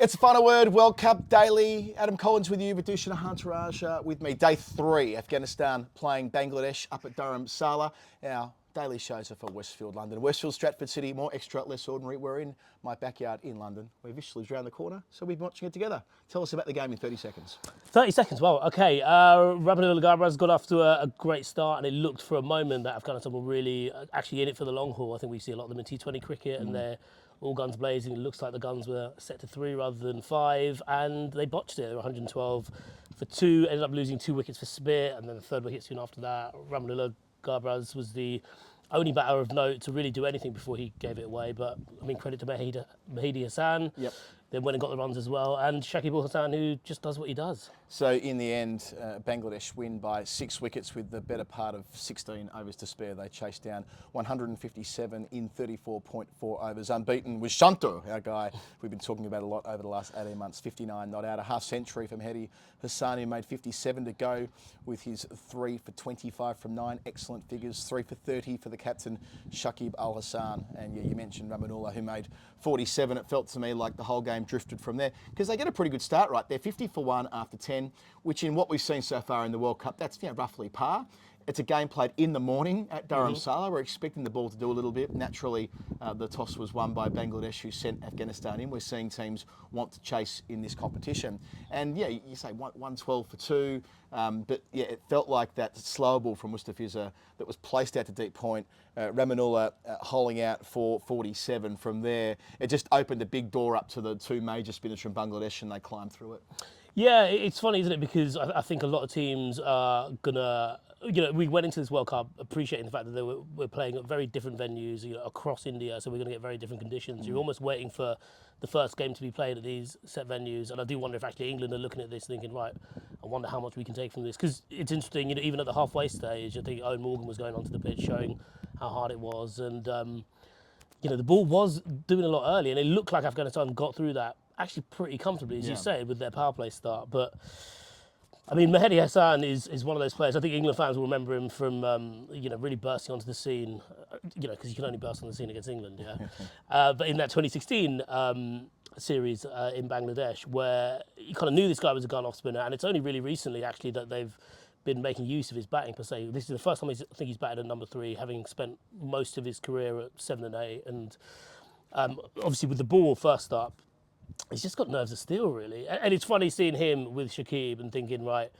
It's a final word, World Cup Daily. Adam Collins with you, Vithushan Ehantharajah with me. Day 3, Afghanistan playing Bangladesh up at Dharamshala. Our daily shows are for Westfield, London. Westfield, Stratford City, more extra, less ordinary. We're in my backyard in London, where Vish lives around the corner, so we've been watching it together. Tell us about the game in 30 seconds. 30 seconds, well, okay. Rabinul Garbaz got off to a great start, and it looked for a moment that Afghanistan were really actually in it for the long haul. I think we see a lot of them in T20 cricket, and they're all guns blazing. It looks like the guns were set to 3 rather than 5, and they botched it. They were 112 for 2, ended up losing 2 wickets for Smith, and then the 3rd wicket soon after that. Rabinul Garbaz was the only batter of note to really do anything before he gave it away. But I mean, credit to Mehidy Hasan. Yep. Then went and got the runs as well, and Shakib Al Hasan, who just does what he does. So in the end, Bangladesh win by 6 wickets with the better part of 16 overs to spare. They chased down 157 in 34.4 overs. Unbeaten was Shanto, our guy we've been talking about a lot over the last 18 months. 59 not out, a half century from Mehidy Hasan, who made 57 to go with his 3 for 25 from 9. Excellent figures. 3 for 30 for the captain, Shakib Al Hasan. And yeah, you mentioned Rabinullah, who made 47. It felt to me like the whole game drifted from there because they get a pretty good start right there. 50 for 1 after 10, which in what we've seen so far in the World Cup, that's roughly par. It's a game played in the morning at Dharamshala. We're expecting the ball to do a little bit. Naturally, the toss was won by Bangladesh, who sent Afghanistan in. We're seeing teams want to chase in this competition. And yeah, you say 112 for 2, but yeah, it felt like that slower ball from Mustafiza that was placed out to deep point. Rabinullah holing out for 47 from there. It just opened a big door up to the 2 major spinners from Bangladesh, and they climbed through it. Yeah, it's funny, isn't it? Because I think a lot of teams are gonna, we went into this World Cup appreciating the fact that we're playing at very different venues, across India, so we're going to get very different conditions. You're almost waiting for the first game to be played at these set venues, and I do wonder if actually England are looking at this thinking, right, I wonder how much we can take from this, because it's interesting, even at the halfway stage, I think Owen Morgan was going onto the pitch showing how hard it was, and the ball was doing a lot early, and it looked like Afghanistan got through that actually pretty comfortably, as you say, with their power play start. But I mean, Mehidy Hasan is one of those players. I think England fans will remember him from really bursting onto the scene, because you can only burst on the scene against England, but in that 2016 series in Bangladesh, where you kind of knew this guy was a gun-off spinner, and it's only really recently actually that they've been making use of his batting per se. This is the first time I think he's batted at number 3, having spent most of his career at 7 and 8, and obviously with the ball first up, he's just got nerves of steel, really. And it's funny seeing him with Shakib and thinking, right,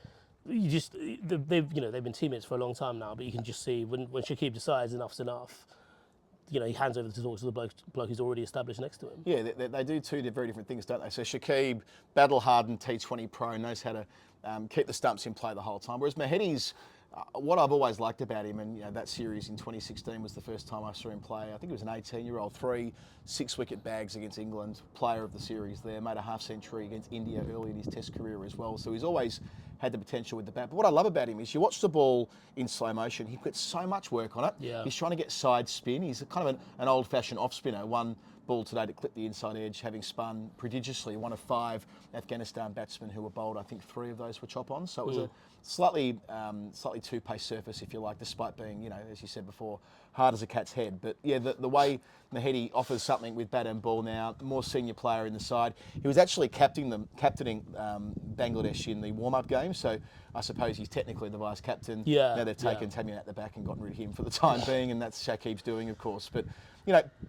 they've been teammates for a long time now, but you can just see when Shakib decides enough's enough, he hands over the torch to the bloke who's already established next to him. Yeah, they do 2 very different things, don't they? So Shakib, battle-hardened T20 pro, knows how to keep the stumps in play the whole time, whereas Mehidy's, what I've always liked about him, and that series in 2016 was the first time I saw him play. I think it was an 18-year-old, 3 6-wicket bags against England, player of the series there, made a half century against India early in his Test career as well. So he's always had the potential with the bat. But what I love about him is you watch the ball in slow motion, he puts so much work on it. Yeah. He's trying to get side spin. He's kind of an old-fashioned off-spinner. One ball today to clip the inside edge, having spun prodigiously. One of 5 Afghanistan batsmen who were bowled. I think 3 of those were chop-ons. So it was a slightly 2-pace surface, if you like, despite being, as you said before, hard as a cat's head. But yeah, the way Mehidy offers something with bat and ball now, more senior player in the side. He was actually captaining Bangladesh in the warm-up game, so I suppose he's technically the vice captain. Yeah. Now they've taken Tamian at the back and gotten rid of him for the time being, and that's Shakib's doing, of course. But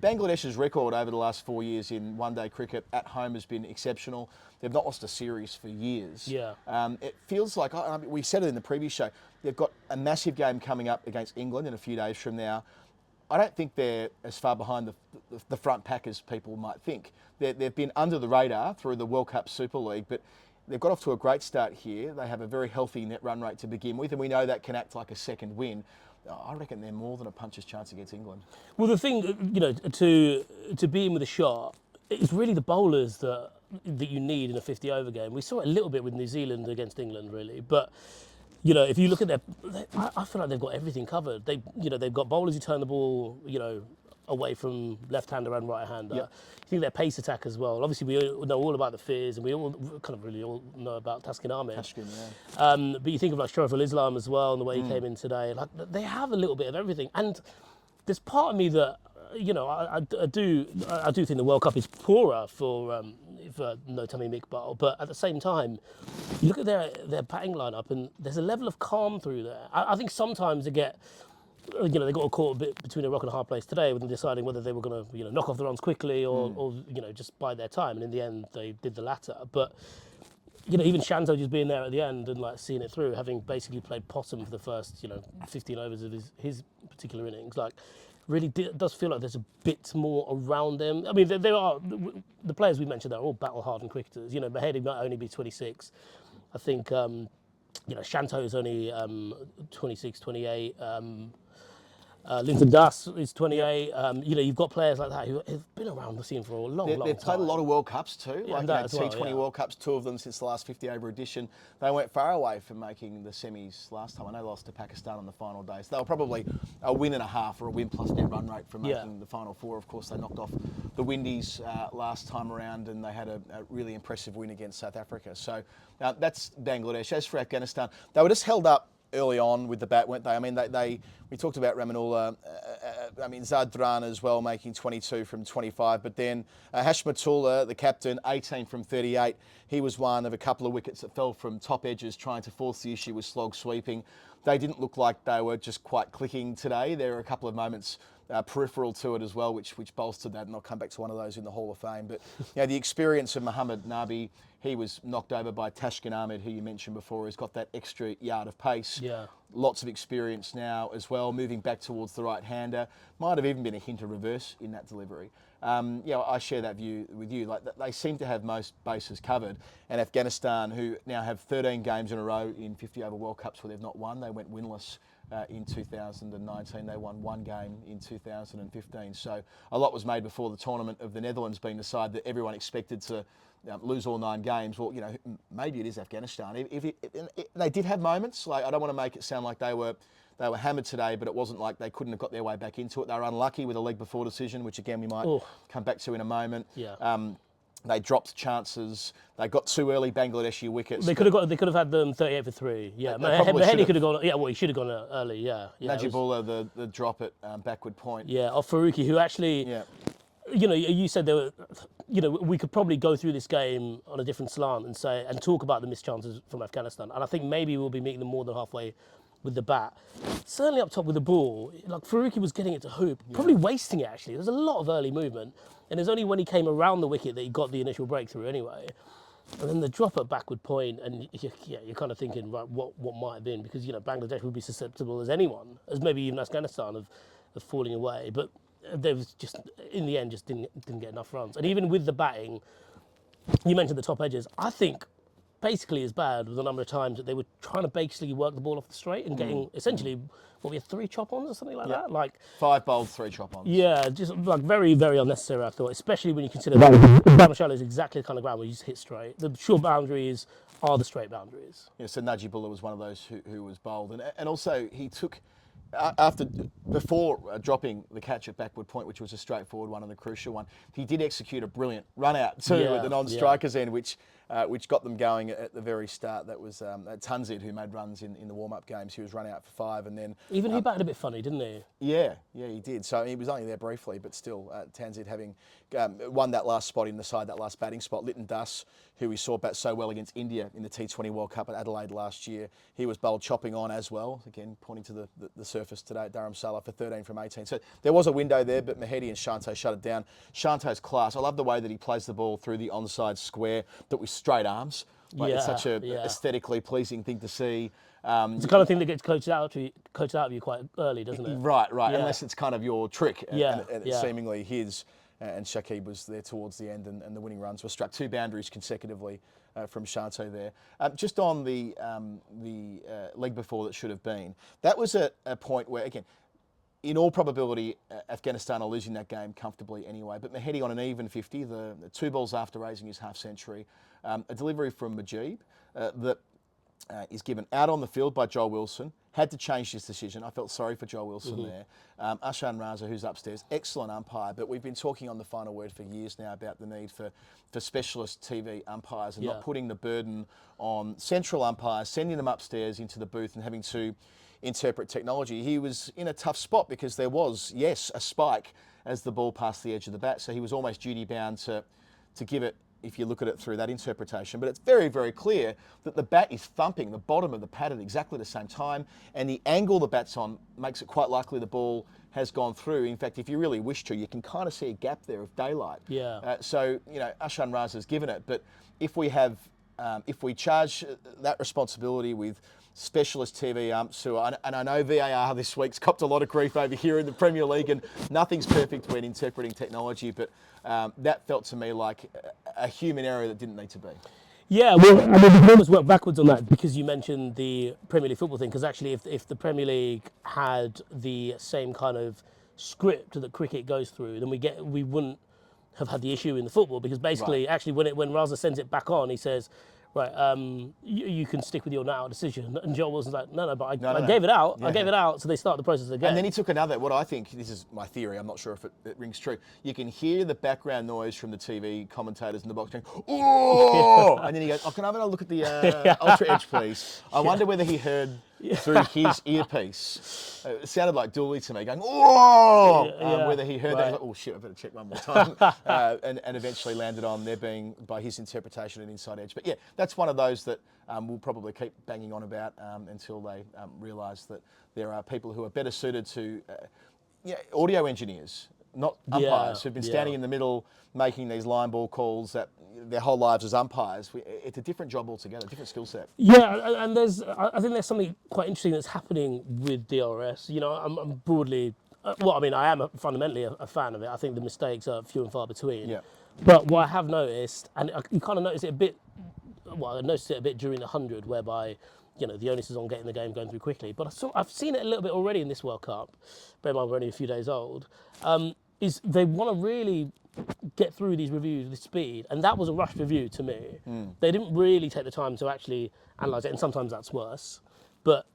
Bangladesh's record over the last 4 years in one-day cricket at home has been exceptional. They've not lost a series for years. Yeah. It feels like, we said it in the previous show, they've got a massive game coming up against England in a few days from now. I don't think they're as far behind the front pack as people might think. They've been under the radar through the World Cup Super League, but they've got off to a great start here. They have a very healthy net run rate to begin with, and we know that can act like a second win. I reckon they're more than a puncher's chance against England. Well, the thing, to be in with a shot, it's really the bowlers that you need in a 50-over game. We saw it a little bit with New Zealand against England, really, but if you look at I feel like they've got everything covered. They've got bowlers who turn the ball, away from left-hander and right-hander. Yep. I think their pace attack as well. Obviously, we all know all about the Fears, and we all know about Taskin Ahmed. But you think of like Shariful Islam as well, and the way he came in today. Like, they have a little bit of everything. And there's part of me that I do think the World Cup is poorer for no Tammy Iqbal, but at the same time, you look at their batting lineup and there's a level of calm through there. I think sometimes they get, they got caught a bit between a rock and a hard place today with them deciding whether they were going to, knock off the runs quickly or just bide their time, and in the end they did the latter. But even Shanto just being there at the end and like seeing it through, having basically played possum for the first 15 overs of his particular innings, like really does feel like there's a bit more around them. I mean, there are the players we mentioned are all battle-hardened cricketers. Mehidy might only be 26. I think Shanto is only 26, 28. Linton Das is 28. You've got players like that who have been around the scene for a long time. They've played a lot of World Cups too, Yeah, like T20 World Cups, 2 of them since the last 50-over edition. They went far away from making the semis last time. I know they lost to Pakistan on the final day. So they were probably a win and a half or a win plus net run rate from making the final 4. Of course, they knocked off the Windies last time around, and they had a really impressive win against South Africa. So that's Bangladesh. As for Afghanistan, they were just held up early on with the bat, weren't they? I mean, we talked about Ramanullah, Zadran as well, making 22 from 25, but then Hashmatullah, the captain, 18 from 38. He was one of a couple of wickets that fell from top edges, trying to force the issue with slog sweeping. They didn't look like they were just quite clicking today. There were a couple of moments peripheral to it as well, which bolstered that, and I'll come back to one of those in the Hall of Fame. But the experience of Muhammad Nabi, he was knocked over by Tashkin Ahmed, who you mentioned before, who's got that extra yard of pace. Yeah. Lots of experience now as well, moving back towards the right-hander. Might have even been a hint of reverse in that delivery. I share that view with you. Like, they seem to have most bases covered. And Afghanistan, who now have 13 games in a row in 50-over World Cups where they've not won, they went winless in 2019. They won 1 game in 2015. So a lot was made before the tournament of the Netherlands being decided that everyone expected to lose all 9 games. Well, maybe it is Afghanistan. They did have moments. Like, I don't want to make it sound like they were hammered today, but it wasn't like they couldn't have got their way back into it. They were unlucky with a leg before decision, which again we might come back to in a moment. Yeah. They dropped chances. They got 2 early Bangladeshi wickets. They could have had them 38 for 3. Yeah, Mehidy could have gone. Yeah, well, he should have gone early. Yeah. Najibullah, the drop at backward point. Yeah, off Faruqi, who actually. Yeah. You said there were. We could probably go through this game on a different slant and talk about the missed chances from Afghanistan, and I think maybe we'll be meeting them more than halfway with the bat. Certainly up top with the ball, like Faruqi was getting it to hoop, probably wasting it actually. There's a lot of early movement, and it's only when he came around the wicket that he got the initial breakthrough anyway. And then the drop at backward point, and you're kind of thinking, right, what might have been, because Bangladesh would be susceptible as anyone, as maybe even Afghanistan of falling away, but they was just in the end just didn't get enough runs. And even with the batting, you mentioned the top edges. I think basically as bad with the number of times that they were trying to basically work the ball off the straight and getting essentially we had 3 chop-ons or something like that. Like 5 bowled, 3 chop-ons. Yeah, just like very, very unnecessary, I thought, especially when you consider Dharamshala is exactly the kind of ground where you just hit straight. The short boundaries are the straight boundaries. Yeah, so Najibullah was one of those who was bowled, and also he took before dropping the catch at backward point, which was a straightforward one and the crucial one, he did execute a brilliant run out too at the non-strikers end, which got them going at the very start. That was Tanzid, who made runs in the warm-up games. He was run out for 5, and then even he batted a bit funny, didn't he? Yeah, he did. So he was only there briefly, but still, Tanzid having won that last spot in the side, that last batting spot. Linton Das, who we saw bat so well against India in the T20 World Cup at Adelaide last year, he was bowled chopping on as well. Again, pointing to the surface today at Dharamshala for 13 from 18. So there was a window there, but Mehidy and Shanto shut it down. Shanto's class. I love the way that he plays the ball through the onside square, but with straight arms. Like, it's such a aesthetically pleasing thing to see. It's the kind of thing that gets coached out of you quite early, doesn't it? Right. Yeah. Unless it's kind of your trick, and it's yeah. seemingly his. And Shakib was there towards the end, and the winning runs were struck. 2 boundaries consecutively from Shanto there. Just on the leg before that should have been, that was a point where, again, in all probability, Afghanistan are losing that game comfortably anyway. But Mehidy on an even 50, the 2 balls after raising his half century, a delivery from Mujib that is given out on the field by Joel Wilson. Had to change his decision. I felt sorry for Joel Wilson there. Ashan Raza, who's upstairs, excellent umpire, but we've been talking on the Final Word for years now about the need for specialist TV umpires and not putting the burden on central umpires, sending them upstairs into the booth and having to interpret technology. He was in a tough spot because there was, yes, a spike, as the ball passed the edge of the bat. So he was almost duty bound to give it, if you look at it through that interpretation. But it's very, very clear that the bat is thumping the bottom of the pad at exactly the same time, and the angle the bat's on makes it quite likely the ball has gone through. In fact, if you really wish to, you can kind of see a gap there of daylight. Yeah. So, you know, Vithushan Ehantharajah's given it, but if we charge that responsibility with specialist TV umps and I know VAR this week's copped a lot of grief over here in the Premier League, and nothing's perfect when interpreting technology, but that felt to me like a human error that didn't need to be. Yeah, well, I mean, we can almost work backwards on that because you mentioned the Premier League football thing. Because actually, if the Premier League had the same kind of script that cricket goes through, then we wouldn't have had the issue in the football. Because basically, Right. actually, when Raza sends it back on, he says, right, you can stick with your now decision. And Joel Wilson's like, no, but I gave it out. Yeah. I gave it out, so they start the process again. And then he took another, what I think, this is my theory, I'm not sure if it rings true. You can hear the background noise from the TV commentators in the box going, oh! And then he goes, can I have a look at the Ultra Edge, please? I wonder whether he heard through his earpiece. It sounded like Dooley to me, going, oh! Whether he heard that, he was like, oh shit, I better check one more time. and eventually landed on there being, by his interpretation, an inside edge. But yeah, that's one of those that we'll probably keep banging on about until they realise that there are people who are better suited to audio engineers, not umpires, who've been standing in the middle making these line ball calls that their whole lives as umpires. It's a different job altogether, a different skill set. Yeah, and I think there's something quite interesting that's happening with DRS. You know, I'm broadly, I am fundamentally a fan of it. I think the mistakes are few and far between. Yeah. But what I have noticed, and you kind of notice it a bit, I noticed it a bit during the 100, whereby, you know, the onus is on getting the game going through quickly. But I've seen it a little bit already in this World Cup, bear in mind we're only a few days old, is they want to really get through these reviews with speed, and that was a rushed review to me. They didn't really take the time to actually analyse it, and sometimes that's worse. But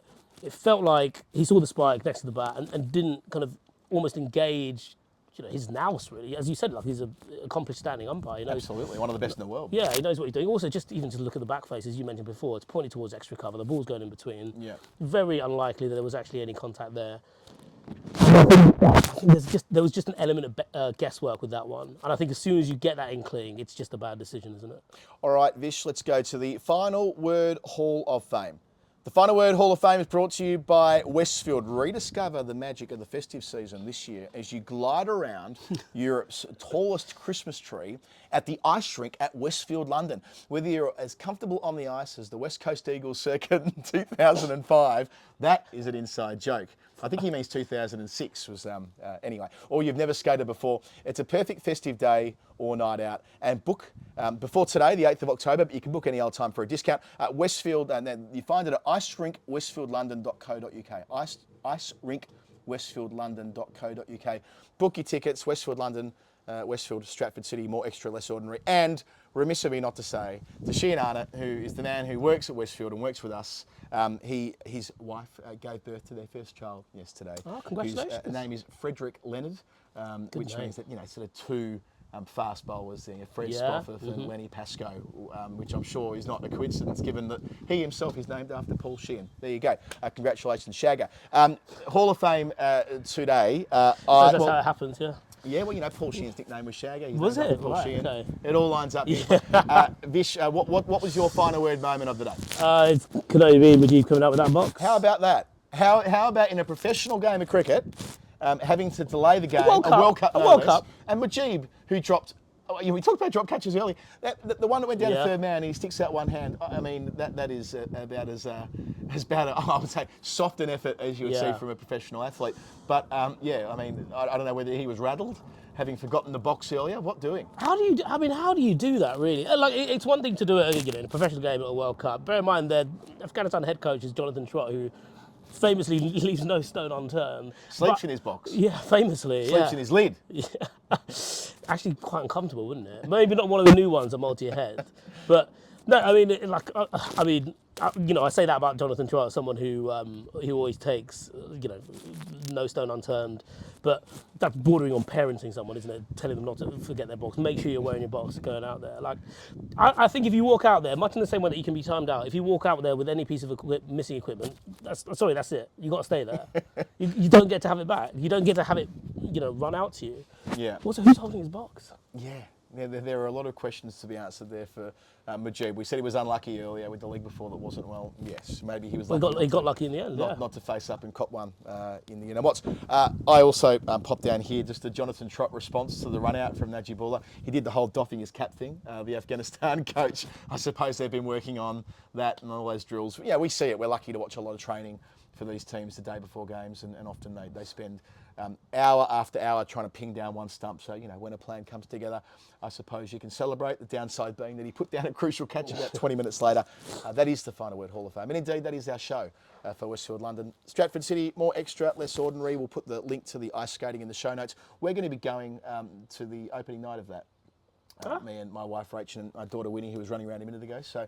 it felt like he saw the spike next to the bat and didn't kind of almost engage, you know, his nous really. As you said, like, he's an accomplished standing umpire. He knows, Absolutely, one of the best in the world. yeah, he knows what he's doing. Also, just even to look at the back face, as you mentioned before, it's pointing towards extra cover. The ball's going in between. Yeah. Very unlikely that there was actually any contact there. I think there was just an element of guesswork with that one. And I think as soon as you get that inkling, it's just a bad decision, isn't it? All right, Vish, let's go to the Final Word Hall of Fame. The Final Word Hall of Fame is brought to you by Westfield. Rediscover the magic of the festive season this year as you glide around Europe's tallest Christmas tree at the ice rink at Westfield, London. Whether you're as comfortable on the ice as the West Coast Eagles circa 2005, that is an inside joke. I think he means 2006 was, anyway. Or you've never skated before. It's a perfect festive day or night out. And book before today, the 8th of October, but you can book any old time for a discount at Westfield, and then you find it at icerinkwestfieldlondon.co.uk. Icerinkwestfieldlondon.co.uk. Book your tickets, Westfield London, Westfield, Stratford City, more extra, less ordinary. And remiss of me not to say, to Sheehan Arnott, who is the man who works at Westfield and works with us, his wife gave birth to their first child yesterday. Oh, congratulations. His name is Frederick Leonard, which means that, you know, sort of two fast bowlers there, Fred Spofforth and Lenny Pascoe, which I'm sure is not a coincidence given that he himself is named after Paul Sheehan. There you go. Congratulations, Shagger. Hall of Fame today. That's how it happens, yeah. Yeah, well, you know, Paul Sheehan's nickname was Shagger. He's Was named it? after Paul Right, Sheehan. okay. It all lines up. Vish, what was your final word moment of the day? It could only be Mujeeb coming out with that box. How about that? How about in a professional game of cricket, having to delay the game, A World Cup. and Mujeeb, who dropped, we talked about drop catches earlier, the one that went down to third man, he sticks out one hand. I mean, that is about as bad, I would say, soft an effort as you would see from a professional athlete. But yeah, I mean, I don't know whether he was rattled, having forgotten the box earlier. What doing? How do you do that, really? Like, it's one thing to do it, you know, in a professional game at a World Cup. Bear in mind, the Afghanistan head coach is Jonathan Trott, who famously leaves no stone unturned. Sleeps in his box. Yeah, famously. Sleeps in his lid. Yeah. Actually, quite uncomfortable, wouldn't it? Maybe not one of the new ones, a multi-head. But no, I mean, you know, I say that about Jonathan Trott, someone who always takes, you know, no stone unturned. But that's bordering on parenting someone, isn't it? Telling them not to forget their box. Make sure you're wearing your box going out there. Like, I think if you walk out there, much in the same way that you can be timed out, if you walk out there with any piece of missing equipment, that's it. You got to stay there. You don't get to have it back. You don't get to have it, you know, run out to you. Yeah. Also, who's holding his box? Yeah. There are a lot of questions to be answered there for Mujeeb. We said he was unlucky earlier with the leg before that wasn't well. Yes, maybe he was lucky. He got lucky in the end, not to face up and cop one in the what's. I also popped down here just a Jonathan Trott response to the run out from Najibullah. He did the whole doffing his cap thing. The Afghanistan coach, I suppose they've been working on that and all those drills. Yeah, we see it. We're lucky to watch a lot of training for these teams the day before games, and often they spend hour after hour trying to ping down one stump. So, when a plan comes together, I suppose you can celebrate, the downside being that he put down a crucial catch about 20 minutes later. That is the Final Word Hall of Fame. And indeed, that is our show for Westfield London. Stratford City, more extra, less ordinary. We'll put the link to the ice skating in the show notes. We're going to be going to the opening night of that. Me and my wife Rachel and my daughter Winnie, who was running around a minute ago. So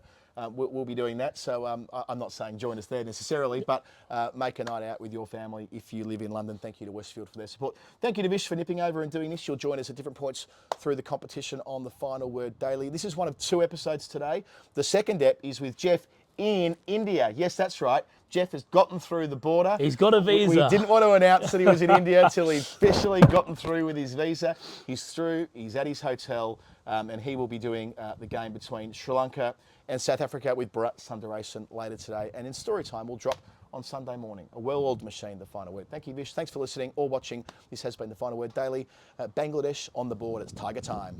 we'll be doing that. So I'm not saying join us there necessarily, but make a night out with your family if you live in London. Thank you to Westfield for their support. Thank you to Vish for nipping over and doing this. You'll join us at different points through the competition on the Final Word Daily. This is one of 2 episodes today. The second ep is with Jeff in India. Yes, that's right. Jeff has gotten through the border. He's got a visa. We didn't want to announce that he was in India till he'd officially gotten through with his visa. He's through, he's at his hotel, and he will be doing the game between Sri Lanka and South Africa with Bharat Sundaresan later today. And in story time, we'll drop on Sunday morning. A well-oiled machine, the Final Word. Thank you, Vish. Thanks for listening or watching. This has been the Final Word Daily. Bangladesh on the board. It's Tiger time.